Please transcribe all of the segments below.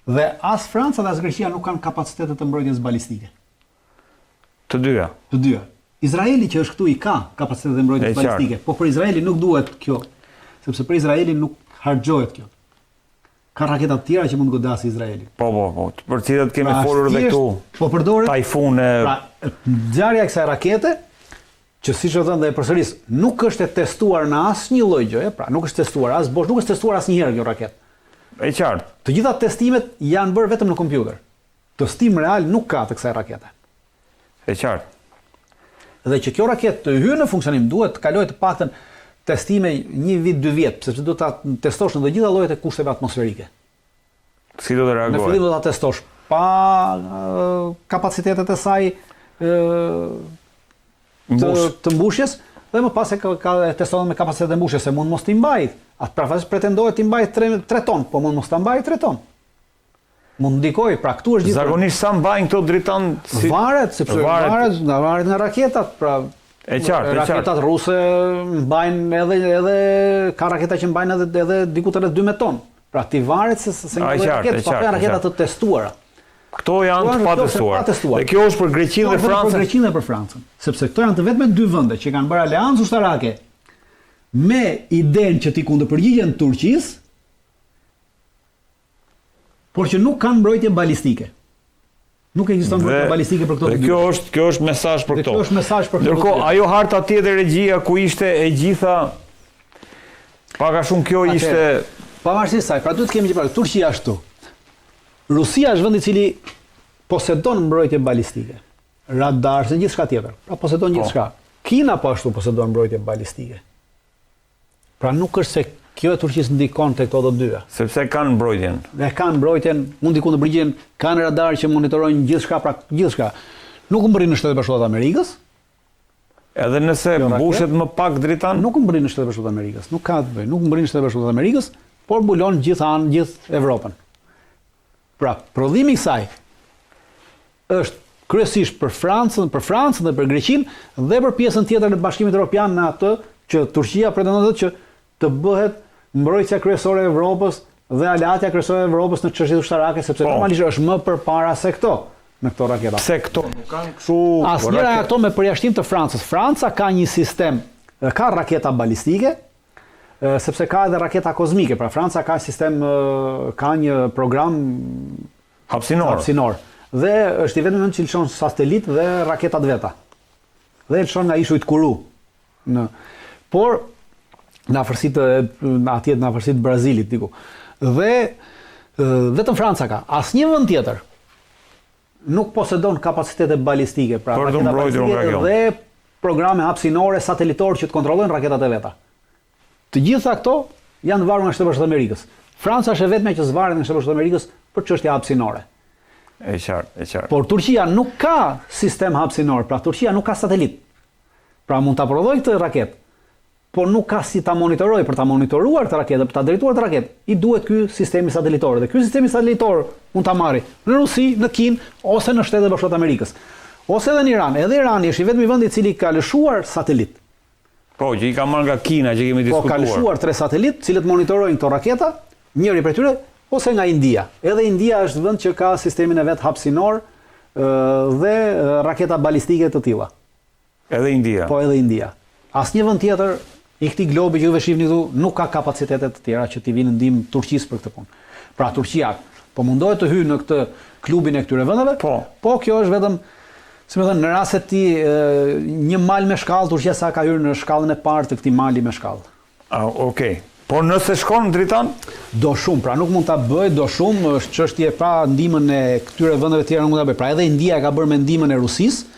Dhe as Franca dhe as Greqia nuk kanë kapacitetet të mbrojtjes balistike. Të dyja. Të dyja. Izraeli që është këtu i ka kapacitetet të mbrojtjes balistike, po për Izraelin nuk duhet kjo, sepse për Izraelin nuk harxhohet kjo. Ka raketa të tjera që mund të godasë Izraelin. Po. Për cilat kemi folur edhe këtu. Po përdoret. Tajfune. Pra, ngjarja e kësaj rakete, që siç e thënë dhe përsëris, nuk është e testuar në asnjë lloj gjëje, pra nuk është testuar as bosh, nuk është testuar asnjëherë kjo raketë. E qartë. Të gjitha testimet janë bërë vetëm në kompjuter. Testim real nuk ka të kësaj rakete. E qartë. Dhe që kjo raketë të hyjë në funksionim duhet të kalojë të paktën testime 1 vit, 2 vjet, sepse do ta testosh në të gjitha llojet e kushteve atmosferike. Si do të reagojë? Në fillim do ta testosh pa kapacitetet e saj të mbushjes, dhe më pas e testohen me kapacitet e mbushjes, se mund mos t'i mbajt. Atë prafasisht pretendohet t'i mbajt 3 ton, po mund mos t'a mbajt 3 ton. Mund ndikoj, pra këtu është gjithë. Zakonisht sa mbajnë këto dritan? Varet, sepse varet nga raketat, pra e qartë. Raketat ruse mbajnë edhe ka raketa që mbajnë edhe diku të rreth 12 ton. Pra ti varet se nga raketat, pa janë raketat të testuara. Këto janë të patestuar. Dhe kjo është për Greqinë dhe Francën. Për Greqinë dhe për Francën, sepse këto janë të vetme 2 vende që kanë bërë aleancë ushtarake me idenë që t'i kundërpërgjigjen Turqisë, por që nuk kanë mbrojtje balistike. Nuk ekziston mbrojtje balistike për këto. Dhe kjo është mesazh për këto. Kjo është mesazh për këto. Ndërkohë, ajo harta tjetër e regjia ku ishte e gjitha pak a shumë kjo ishte pavarësisht saj, pra duhet kemi që Turqia ashtu. Rusia është vendi i cili posedon mbrojtje balistike. Radar, se gjithçka tjetër. Pra posedon gjithçka. Kina po ashtu posedon mbrojtje balistike. Pra nuk është se kjo e Turqisë ndikon te këto të dyja. Sepse kanë mbrojtjen. Dhe kanë mbrojtjen, mund të kundërpërgjigjen, kanë radar që monitorojnë gjithçka, pra gjithçka. Nuk mbërrin në Shtetet Bashkuara të Amerikës. Edhe nëse mbushet më pak dritan, nuk mbërrin në Shtetet Bashkuara të Amerikës. Nuk ka të bëjë, nuk mbërrin në Shtetet Bashkuara të Amerikës, por mbulon gjithë Evropën. Pra, prodhimi i saj është kryesisht për Francën dhe për Greqinë dhe për pjesën tjetër të Bashkimit Evropian në atë që Turqia pretendon që të bëhet mbrojtja kryesore e Evropës dhe aleatja kryesore e Evropës në çështjet ushtarake, sepse normalisht është më përpara se këto në këto raketa. Se këto nuk kanë kështu. Asnjëra nga këto me përjashtim të Francës. Franca ka një sistem, ka raketa balistike, sepse ka edhe raketa kozmike. Pra Franca ka sistem, ka një program hapësinor. Dhe është i vetëm që lëshon satelit dhe raketat veta. Dhe lëshon nga ishuj të Kuru. Por në afërsitë Brazilit diku. Dhe vetëm Franca ka. Asnjë vend tjetër nuk posedon kapacitete balistike, pra për të mbrojtur nga kjo. Dhe programe hapësinore satelitor që të kontrollojnë raketat e veta. Të gjitha këto janë varur nga Shtetet Bashkuara të Amerikës. Franca është e vetmja që zvaret nga Shtetet Bashkuara të Amerikës për çështje hapësinore. E qartë. Por Turqia nuk ka sistem hapësinor, pra Turqia nuk ka satelit. Pra mund ta prodhojë këtë raketë, por nuk ka si ta monitorojë. Për ta monitoruar këtë raketë, për ta drejtuar këtë raketë, i duhet ky sistemi satelitor. Dhe ky sistemi satelitor mund ta marrë në Rusi, në Kinë ose në Shtetet Bashkuara të Amerikës, ose edhe në Iran. Edhe Irani është i vetmi vend i cili ka lëshuar satelit. Po, që i ka marrë nga Kina që kemi diskutuar. Po, ka lëshuar 3 satelit, cilët monitorojnë këto raketa, njëri prej tyre ose nga India. Edhe India është vend që ka sistemin e vet hapësinor dhe raketa balistike të tilla. Edhe India. Po, edhe India. Asnjë vend tjetër i këtij globi që juve shihni këtu nuk ka kapacitete të tjera që t'i vinë ndihmë Turqisë për këtë punë. Pra Turqia po mundohet të hyjë në këtë klubin e këtyre vendeve. Po kjo është vetëm, si më thënë, në rast se ti një mal me shkallë, Turqia sa ka hyrë në shkallën e parë të këtij mali me shkallë. Okej. Por nëse shkon dritan? Do shumë, pra nuk mund ta bëj, do shumë, është çështje pa ndihmën e këtyre vendeve të tjera nuk mund ta bëj. Pra edhe India ka bërë me ndihmën e Rusisë,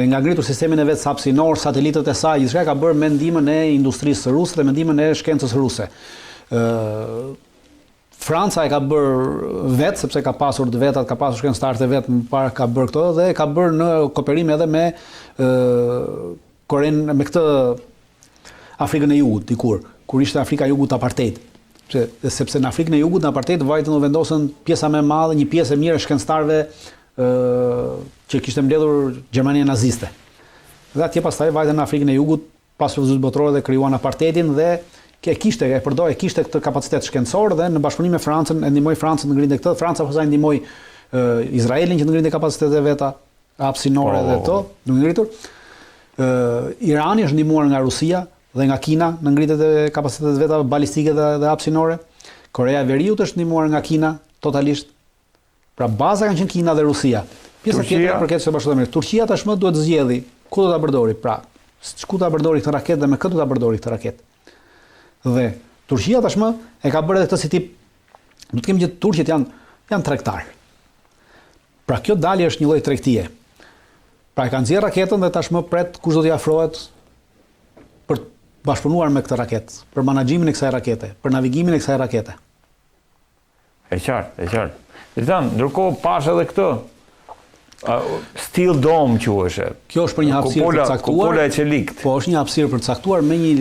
nga ngritur sistemin e vet hapësinor, satelitët e saj, gjithçka ka bërë me ndihmën e industrisë ruse dhe me ndihmën e shkencës ruse. Franca e ka bërë vetë, sepse ka pasur të vetat, ka pasur shkencëtarët e vet më parë ka bërë këto dhe ka bërë në kooperim edhe me Korenë, me këtë Afrikën e Jugut dikur, kur ishte Afrika e Jugut apartheid. Sepse në Afrikën e Jugut në apartheid vajtën u vendosën pjesa më e madhe, një pjesë e mirë e shkencëtarëve që kishte mbledhur Gjermania naziste. Dhe atje pastaj vajtën në Afrikën e Jugut pas luftës botërore dhe krijuan apartheidin dhe kishte këtë kapacitet shkencor dhe në bashkëpunim me Francën e ndihmoi Francën në ngritjen e këtë. Franca pastaj ndihmoi Izraelin që në ngritjen e kapacitetet veta hapësinore dhe këto, në ngritur. Irani është ndihmuar nga Rusia dhe nga Kina në ngritjet e kapacitetet veta balistike dhe hapësinore. Korea e Veriut është ndihmuar nga Kina totalisht. Pra baza kanë qenë Kina dhe Rusia. Pjesa tjetër përket së Bashkuara Amerikës. Turqia tashmë duhet të zgjedhë ku do ta përdori. Pra, ku do ta përdori këtë raketë dhe me këtë do ta përdori këtë raketë. Dhe Turqia tashmë e ka bërë edhe këtë si tip, do të kemi që turqët janë tregtar. Pra kjo dalje është një lloj tregtie. Pra e kanë nxjerrë raketën dhe tashmë pret kush do t'i afrohet për të bashkëpunuar me këtë raketë, për menaxhimin e kësaj rakete, për navigimin e kësaj rakete. E qartë. Ndërkohë pash edhe këtë. Steel Dome quheshe. Kjo është për një hapësirë të caktuar. Kupola e qelikt. Po është një hapësirë për të caktuar me një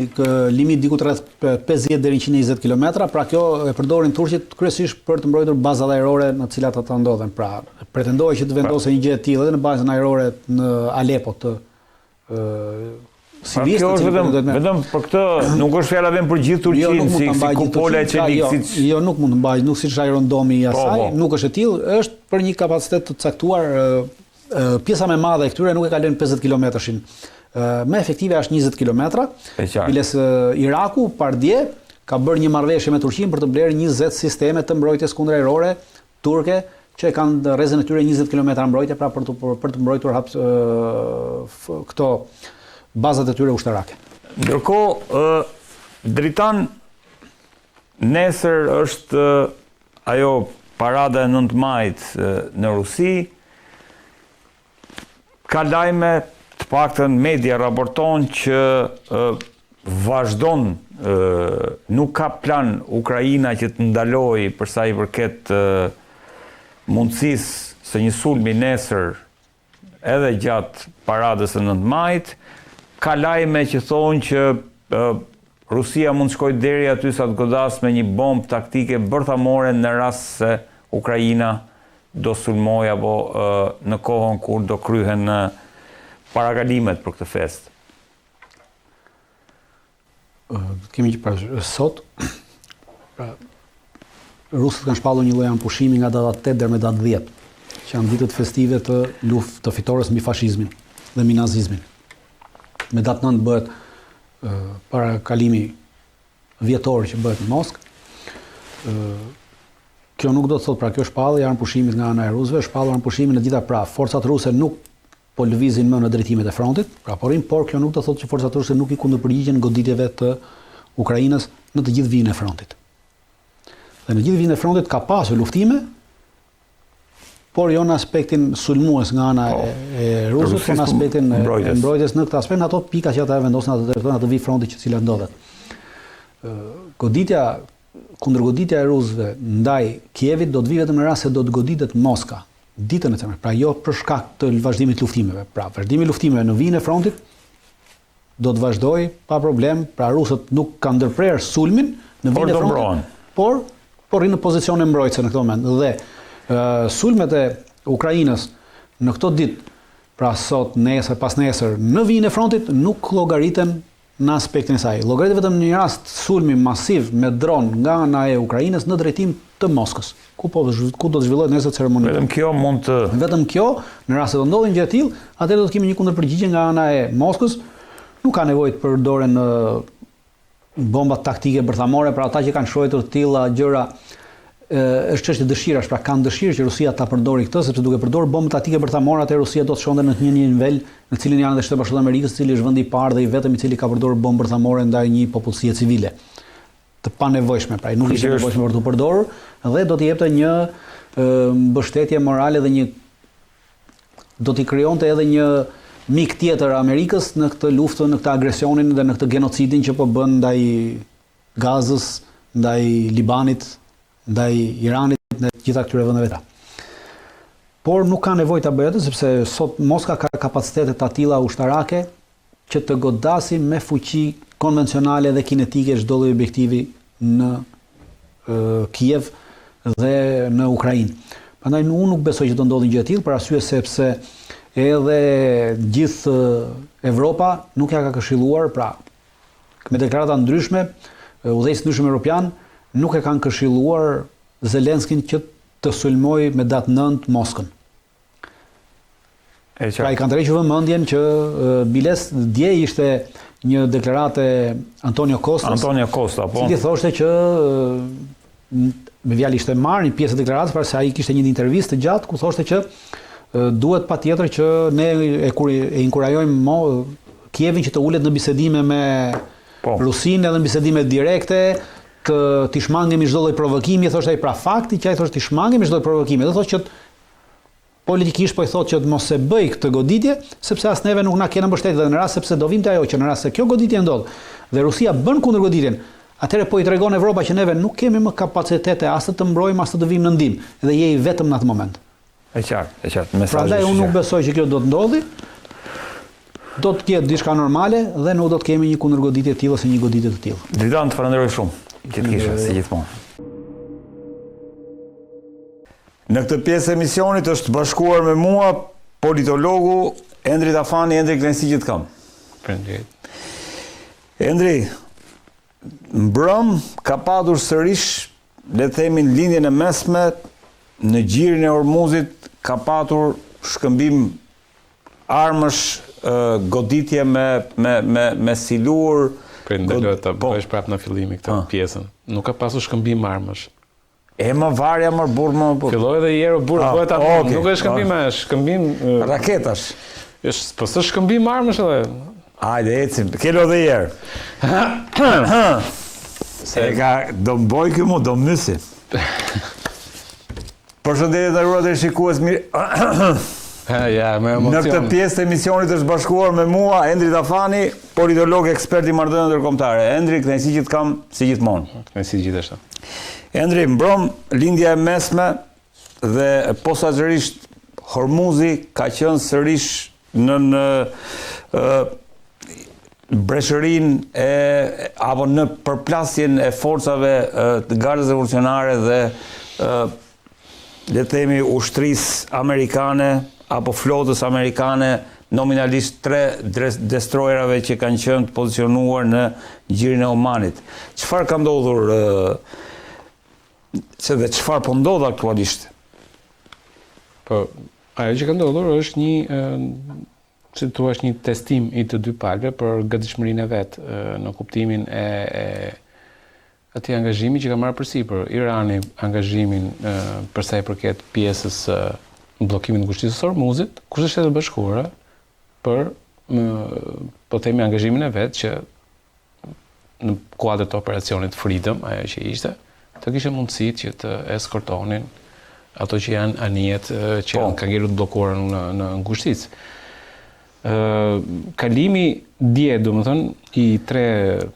limit diku rreth 50 deri 120 kilometra, pra kjo e përdorin turqit kryesisht për të mbrojtur bazat ajrore në të cilat ata ndodhen. Pra pretendohej që të vendosë një gjë e tillë edhe në bazën ajrore në Alepo të Sirisë. Kjo është vetëm për këtë, nuk është fjala vetëm për gjithë Turqinë, si kupola e qelikt. Jo, nuk mund të mbajë, nuk siç Iron Domi i asaj, nuk është e tillë, është për një kapacitet të caktuar. Pjesa më e madhe e këtyre nuk e kalon 50 kilometrshin. Më efektive është 20 kilometra. Biles Iraku pardje ka bërë një marrëveshje me Turqinë për të blerë 20 sisteme të mbrojtjes kundërajrore turke që kanë rrezën e tyre 20 kilometra mbrojtje, pra për të mbrojtur këto bazat e tyre ushtarake. Ndërkohë, dritan nesër është ajo parada e 9 majit në Rusi. Ka lajme, të paktën media raporton që vazhdon, nuk ka plan Ukraina që të ndalojë për sa i përket mundësisë së një sulmi nesër edhe gjatë paradës së 9 majit. Ka lajme që thonë që Rusia mund shkojë deri aty sa të godas me një bombë taktike bërthamore në rast se Ukraina do sulmojë apo në kohën kur do kryhen parakalimet për këtë fest. Kemi që sot, rusët kanë shpallur një lloj pushimi nga data 8 deri me datë 10, që janë ditët festive të luftës të fitores mbi fashizmin dhe mbi nazizmin. Me datë 9 bëhet parakalimi vjetor që bëhet në Moskë. Kjo nuk do të thotë, pra kjo shpallje janë pushimit nga ana e rusëve, shpallur janë pushimin në gjitha, pra forcat ruse nuk po lëvizin më në drejtimet e frontit, pra por kjo nuk do të thotë që forcat ruse nuk i kundërpërgjigjen goditjeve të Ukrainës në të gjithë vijën e frontit. Dhe në gjithë vijën e frontit ka pasur luftime, por jo në aspektin sulmues nga ana e rusëve, por në aspektin e mbrojtjes në këtë aspekt, në ato pika që ata vendosin atë vijë fronti që cilat ndodhet. Kundërgoditja e rusëve ndaj Kievit do të vijë vetëm në rast se do të goditet Moska ditën e caktuar, pra jo për shkak të vazhdimit të luftimeve. Pra vazhdimi i luftimeve në vijën e frontit do të vazhdojë pa problem, pra rusët nuk kanë ndërprer sulmin në vijën e frontit, por rrinë në pozicione mbrojtëse në këtë moment. Dhe sulmet e Ukrainës në këto ditë, pra sot, nesër, pas nesër, në vijën e frontit nuk llogariten në aspektin e saj. Llogaritet vetëm në një rast sulmi masiv me dron nga ana e Ukrainës në drejtim të Moskës, ku do të zhvillohet nesër ceremonia. Vetëm kjo, në rast se do ndodhë një gjë e tillë, atëherë do të kemi një kundërpërgjigje nga ana e Moskës. Nuk ka nevojë të përdoren bomba taktike bërthamore, pra ata që kanë shojtur të tilla gjëra është çështje dëshirash, pra kanë dëshirë që Rusia ta përdori këtë, sepse duke përdorur bombë taktike bërthamore, atë Rusia do të shkonte në një nivel në cilin janë edhe Shtetet Bashkuara të Amerikës, i cili është vendi i parë dhe i vetëm i cili ka përdorur bombë bërthamore ndaj një popullsie civile të panevojshme, pra nuk ishte nevojshme për të përdorur, dhe do t'i jepte një mbështetje morale dhe do t'i krijonte edhe një mik tjetër Amerikës në këtë luftë, në këtë agresionin dhe në këtë genocidin që po bën ndaj Gazës, ndaj Libanit, ndaj Iranit, në gjitha këtyre vendeve veta. Por nuk ka nevojë ta bëjë atë, sepse sot Moska ka kapacitete të tilla ushtarake që të godasi me fuqi konvencionale dhe kinetike çdo lloj objektivi në Kiev dhe në Ukrainë. Prandaj unë nuk besoj që do ndodhë gjë e tillë, për arsye sepse edhe gjithë Evropa nuk ja ka këshilluar, pra me deklarata ndryshme, udhëheqësit ndryshëm europian nuk e kanë këshilluar Zelenskin që të sulmoj me datë 9 Moskën. Pra i kanë tërhequr vëmendjen që biles dje ishte një deklarate Antonio Costa, po. Cili thoshte që me fjalë ishte marrë një pjesë e deklaratës, pra se ai kishte një intervistë të gjatë ku thoshte që duhet patjetër që ne e inkurajojmë Kievin që të ulet në bisedime me Rusinë, edhe në bisedime direkte, t'i shmangemi çdo lloj provokimi, thoshte ai, pra fakti që ai thoshte t'i shmangemi çdo lloj provokimi, do thoshte që politikisht po i thotë që mos e bëj këtë goditje, sepse as neve nuk na kena mbështetur dhe në rast sepse do vimte ajo që në rast se kjo goditje ndodh dhe Rusia bën kundër goditjen, atëherë po i tregon Evropa që neve nuk kemi më kapacitete as të mbrojmë as të vim në ndihmë, dhe je i vetëm në atë moment. E qartë. Prandaj unë nuk besoj që kjo do të ndodhi. Do të jetë diçka normale dhe nuk do të kemi një kundërgoditje të tillë ose një goditje të tillë. Dritan, të falenderoj shumë që të kishe si gjithmonë. Në këtë pjesë e emisionit është bashkuar me mua politologu Endri Tafani. Endri, kënaqësi që të kam. Faleminderit. Endri, mbrëm ka padur sërish, le të themi, në lindjen e mesme, në gjirin e Hormuzit ka patur shkëmbim armësh, goditje me silur. Do të bësh prapë në fillimi këtë pjesën. Nuk ka pasur shkëmbim armësh. E më varja më burr më. Filloi edhe herë burr, nuk është shkëmbim, është shkëmbim raketash. Po s'është shkëmbim armësh edhe. Hajde, ecim. Kelo dhe herë. Se do mboj kjo mu, do mësi. Përshëndetje të nderuar shikues mirë. Në këtë pjesë të emisionit është bashkuar me mua Endri Tafani, politolog ekspert i marrëdhënieve ndërkombëtare. Endri, kënaqësi që të kam si gjithmonë. Kënaqësi gjithashtu. Endri, mbrëm lindja e mesme dhe posaçërisht Hormuzi ka qenë sërish në breshërinë apo në përplasjen e forcave të Gardës Revolucionare dhe le të themi ushtrisë amerikane apo flotës amerikane, nominalisht 3 destroyerave që kanë qenë të pozicionuar në gjirin e Omanit. Çfarë ka ndodhur? Dhe çfarë po ndodh aktualisht? Po, ajo që ka ndodhur është një, si thua, një testim i të dy palëve për gatishmërinë e vet, në kuptimin e atij angazhimi që ka marrë përsipër Irani, angazhimin për sa i përket pjesës bllokimin e ngushtisë së Hormuzit, kurse Shtetet e Bashkuara për po themi angazhimin e vet që në kuadër të operacionit Freedom, ajo që ishte, të kishte mundësitë që të eskortonin ato që janë anijet që kanë ngjerur të bllokuara në ngushticë. Kalimi dje, domethënë, i 3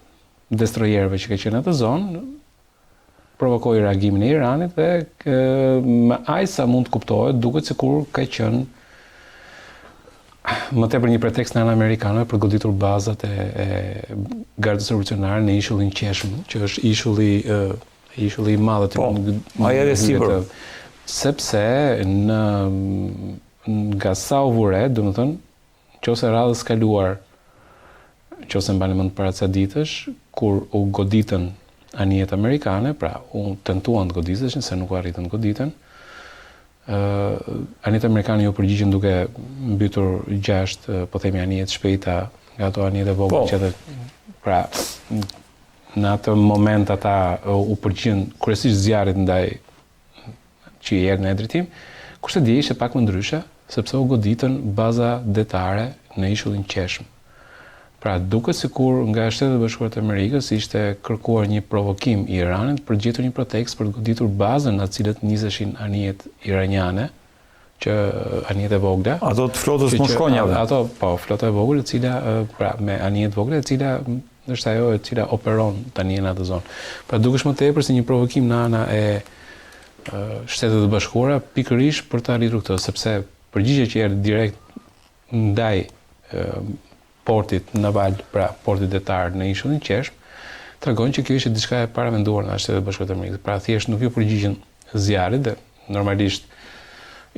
destroyerëve që ka qenë atë zonë provokoi reagimin e Iranit dhe me aq sa mund të kuptohet, duket sikur ka qenë më tepër një pretekst nga ana amerikanëve për goditur bazat e Gardës Revolucionare në ishullin Qeshm, që është ishulli i madh sepse nga sa u vure, domethënë, nëse radhës kaluar, nëse mbani mend para ca ditësh, kur u goditën anijet amerikane, pra u tentuan të goditeshin, se nuk u arritën të goditen, anijet amerikane ju përgjigjen duke mbytur 6, po themi, anijet shpejta nga ato anijet e vogla që pra në atë moment ata u përgjigjen kryesisht zjarrit ndaj që i erdhi në drejtim, kurse dje ishte pak më ndryshe, sepse u goditën baza detare në ishullin Qeshm. Pra duket sikur nga Shtetet e Bashkuara të Amerikës ishte kërkuar një provokim i Iranit për të gjetur një pretekst për të goditur bazën në të cilët niseshin anijet iraniane, që anijet e vogla. Ato të flotës mushkonjave. Ato, po, flota e vogël, e cila pra me anijet vogla, e cila është ajo e cila operon tani në atë zonë. Pra dukesh më tepër si një provokim në ana e Shtetet e Bashkuara pikërisht për të arritur këtë, sepse përgjigjja që erdhi direkt ndaj portit naval, pra portit detar në ishullin Qeshm, tregon që kjo ishte diçka e paramenduar nga Shtetet e Bashkuara të Amerikës. Pra thjesht nuk ju përgjigjen zjarrit dhe normalisht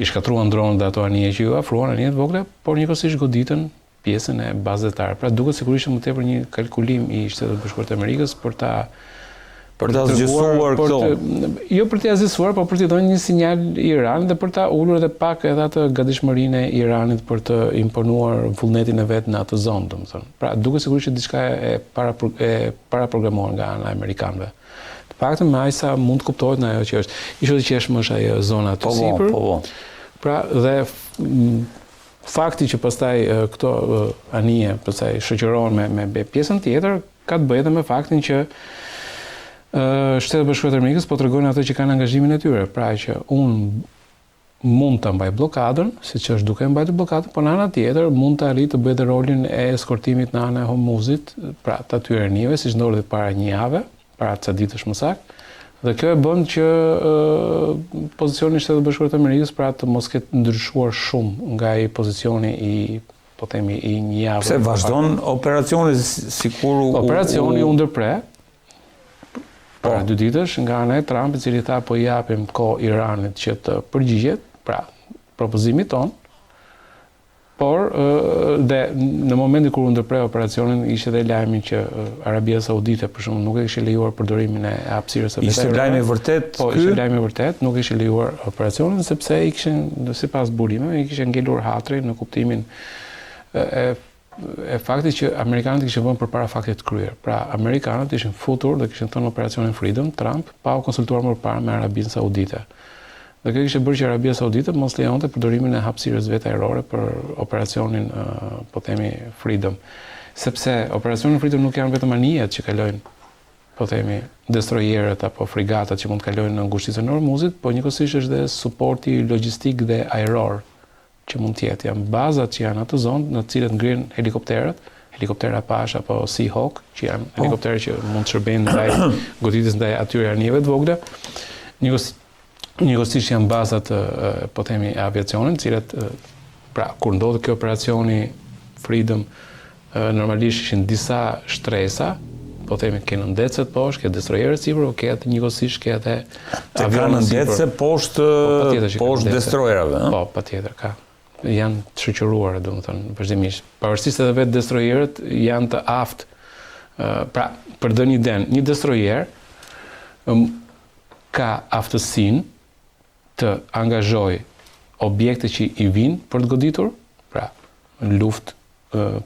i shkatruan dronët dhe ato anije që ju afruan, anijet vogla, por njëkohësisht goditën pjesën e bazës detare. Pra duket sigurisht më tepër një kalkulim i Shtetit Bashkuar të Amerikës për ta zgjësuar këto. Jo për t'a zgjësuar, por për t'i dhënë një sinjal Iranit dhe për ta ulur edhe pak edhe atë gatishmërinë e Iranit për të imponuar vullnetin e vet në atë zonë, domethënë. Pra duket sigurisht që diçka e paraprogramuar nga ana e amerikanëve. Të paktën me aq sa mund të kuptohet në ajo që është. Ishte të qeshmë është ajo zona të sipër. Po. Pra dhe fakti që pastaj këto anije pastaj shoqërohen me pjesën tjetër ka të bëjë edhe me faktin që Shtetet Bashkuara të Amerikës po tregojnë ato që kanë angazhimin e tyre, pra që unë mund ta mbaj bllokadën, siç është duke mbajtur bllokadën, por në anën tjetër mund të arrijë të bëjë edhe rolin e eskortimit në anën e Hormuzit, pra të atyre anive, siç ndodhi para një jave, para ca ditësh më saktë. Dhe kjo e bën që pozicioni i Shtetit Bashkuar të Amerikës pra të mos ketë ndryshuar shumë nga ai pozicioni i po themi i një javë. Pse vazhdon operacioni sikur operacioni u ndërpre para 2 ditësh nga ana e Trumpit, i cili tha po i japim kohë Iranit që të përgjigjet, pra propozimit ton. Por dhe në momentin kur u ndërpre operacionin ishte edhe lajmi që Arabia Saudite për shembull nuk e kishte lejuar përdorimin e hapësirës së vetë. Ishte lajmi vërtet? Po, ishte lajmi vërtet, nuk e kishte lejuar operacionin sepse i kishin sipas burimeve i kishin ngelur hatrin në kuptimin e faktit që amerikanët kishin vënë përpara faktit të kryer. Pra amerikanët ishin futur dhe kishin thënë operacionin Freedom Trump pa u konsultuar më parë me Arabinë Saudite. Dhe kjo kishte bërë që Arabia Saudite mos lejonte përdorimin e hapësirës vetë ajrore për operacionin po themi Freedom. Sepse operacionin Freedom nuk janë vetëm anijet që kalojnë po themi destroyerët apo frigatat që mund të kalojnë në ngushticën e Hormuzit, po njëkohësisht është dhe suporti logjistik dhe ajror që mund të jetë. Janë bazat që janë atë zonë në të cilët ngrihen helikopterët, helikoptera Apache apo Seahawk, që janë helikopterë që mund të shërbejnë ndaj goditjes ndaj atyre anijeve të vogla. Njëkohësisht janë bazat po themi e aviacionit, të cilat pra kur ndodhi ky operacioni Freedom normalisht ishin disa shtresa, po themi ke ndecet poshtë, ke destroyerët sipër, ke atë njëkohësisht ke atë avionet sipër. Ndecet poshtë destroyerave, ëh? Po, patjetër ka. Janë të shoqëruara, domethënë, vazhdimisht. Pavarësisht edhe vetë destroyerët janë të aftë. Pra, për të dhënë iden, një destroyer ka aftësinë të angazhoj objekte që i vinë për të goditur, pra në luftë,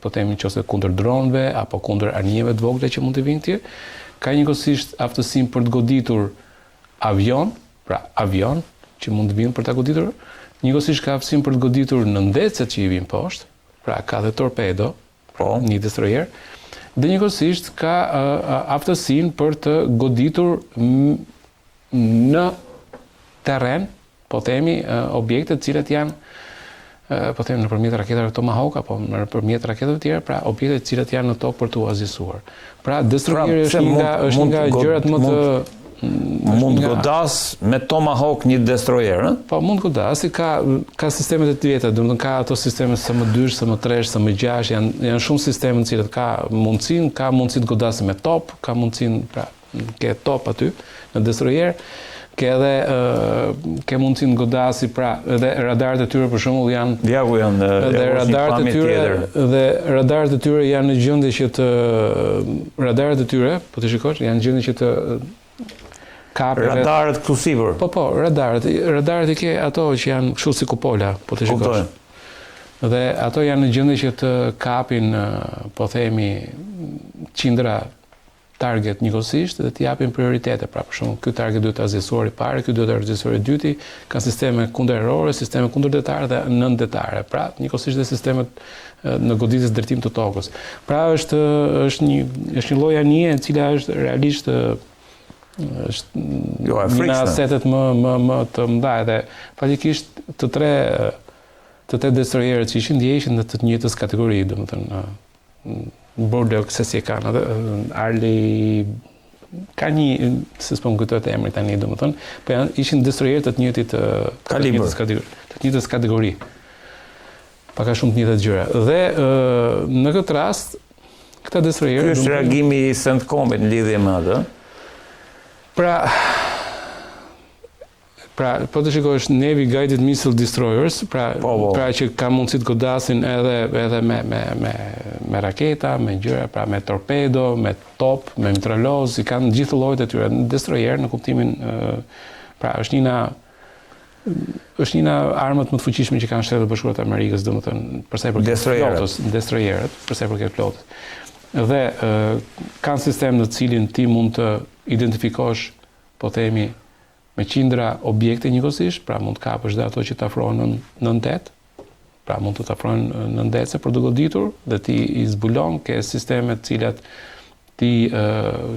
po themi nëse kundër dronëve apo kundër anijeve të vogla që mund të vinë këtij, ka njëkohësisht aftësinë për të goditur avion, pra avion që mund të vinë për ta goditur, njëkohësisht ka aftësinë për të goditur në ndecet që i vinë poshtë, pra ka dhe torpedo, një destroyer, dhe njëkohësisht ka aftësinë për të goditur në terren, po themi objekte të cilat janë po themi nëpërmjet raketave Tomahawk apo nëpërmjet raketave të tjera, pra objekte të cilat janë në tokë për t'u azisuar. Pra destroyeri është një nga gjërat më të mund godas me Tomahawk një destroyer, ëh? Po mund godasi, ka sistemet e tjera, domethënë ka ato sisteme SM2, SM3, SM6, janë shumë sisteme të cilat ka mundësinë të godasë me top, ka mundësinë pra ke top aty në destroyer. Ke mundësinë godasi, pra edhe radarët e tyre për shembull janë dhe radarët e tyre janë në gjendje që të radarët e tyre, po të shikosh, janë në gjendje që të kapë radarët këtu sipër. Po, radarët i ke ato që janë kështu si kupola, po të shikosh. Dhe ato janë në gjendje që të kapin, po themi, qindra target njëkohësisht dhe t'i japin prioritete. Pra për shembull, ky target duhet të azisuar i parë, ky duhet të azisuar i dyti, ka sisteme kundërerore, sisteme kundërdetare dhe nëndetare. Pra njëkohësisht dhe sistemet në goditjes drejtim të tokës. Pra është një lloj anije e cila është realisht është një asetet më të mëdha dhe fatikisht të tre destroyerët që ishin ndjeheshin në të njëjtës kategori, domethënë Bordeaux, se si e kanë, Arli, ka një, se s'po më kujtohet emri tani, domethënë, po ishin destroyer të njëjtit të njëjtës kategori. Paka shumë të njëjtat gjëra. Dhe në këtë rast, këta destroyer... Ky është reagimi i CENTCOM në lidhje me atë? Pra, Pra, po të shikosh Navy Guided Missile Destroyers, pra që ka mundësi të godasin edhe me raketa, me gjëra, pra me torpedo, me top, me mitraloz, i kanë gjithë llojet e tyre, destroyer në kuptimin pra është një armët më të fuqishme që kanë Shtetet Bashkuara të Amerikës, domethënë për sa i përket flotës, destroyerët, për sa i përket flotës. Dhe kanë sistem në cilin ti mund të identifikosh, po themi, me qindra objekte njëkohësisht, pra mund të kapësh dhe ato që të afrohen në ndet, pra mund të të afrohen në ndece për të goditur, dhe ti i zbulon ke sistemet cilat ti